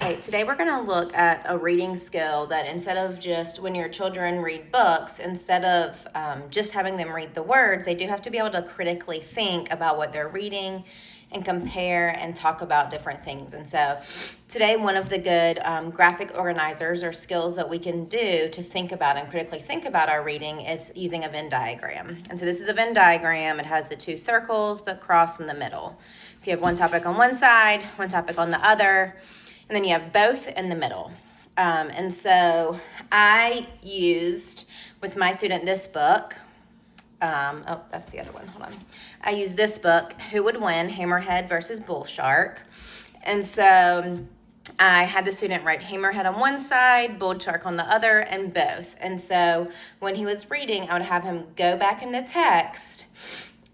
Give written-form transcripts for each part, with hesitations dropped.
Okay, today we're going to look at a reading skill that instead of just when your children read books, instead of just having them read the words, they do have to be able to critically think about what they're reading and compare and talk about different things. And so today, one of the good graphic organizers or skills that we can do to think about and critically think about our reading is using a Venn diagram. And so this is a Venn diagram. It has the two circles, the cross, in the middle. So you have one topic on one side, one topic on the other, and then you have both in the middle. And so I used, with my student, this book. Oh, that's the other one. Hold on. I used this book, Who Would Win? Hammerhead versus Bull Shark. And so I had the student write hammerhead on one side, bull shark on the other, and both. And so when he was reading, I would have him go back in the text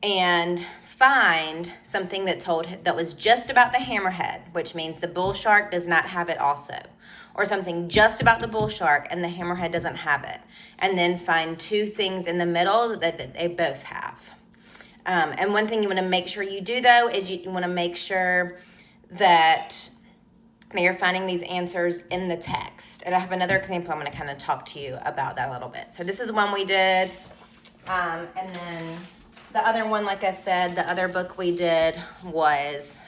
and find something that was just about the hammerhead, which means the bull shark does not have it also, or something just about the bull shark and the hammerhead doesn't have it, and then find two things in the middle that they both have. And one thing you want to make sure you do, though, is you want to make sure that you're finding these answers in the text. And I have another example. I'm going to kind of talk to you about that a little bit. So this is one we did, and then the other one, like I said, the other book we did was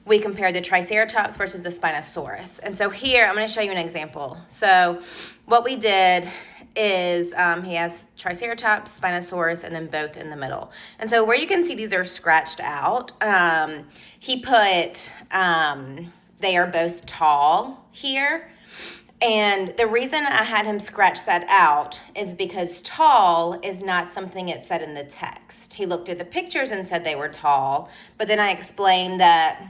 we compared the Triceratops versus the Spinosaurus. And so here, I'm going to show you an example. So what we did is he has Triceratops, Spinosaurus, and then both in the middle. And so where you can see these are scratched out, he put they are both tall here. And the reason I had him scratch that out is because tall is not something it said in the text. He looked at the pictures and said they were tall, but then I explained that,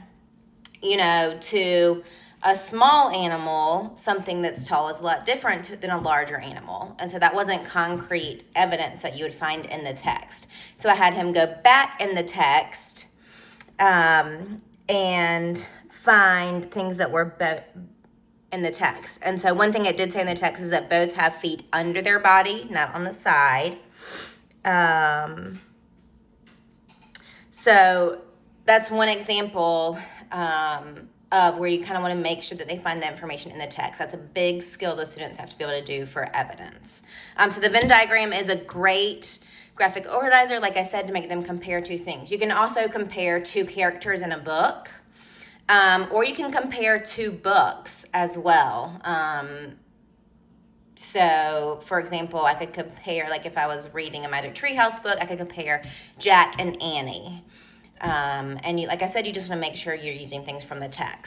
to a small animal, something that's tall is a lot different than a larger animal. And so that wasn't concrete evidence that you would find in the text. So I had him go back in the text and find things that were in the text. And so one thing it did say in the text is that both have feet under their body, not on the side. So that's one example of where you kind of want to make sure that they find the information in the text. That's a big skill the students have to be able to do for evidence. So the Venn diagram is a great graphic organizer, like I said, to make them compare two things. You can also compare two characters in a book. Or you can compare two books as well. So, for example, I could compare, like if I was reading a Magic Treehouse book, I could compare Jack and Annie. And like I said, you just want to make sure you're using things from the text.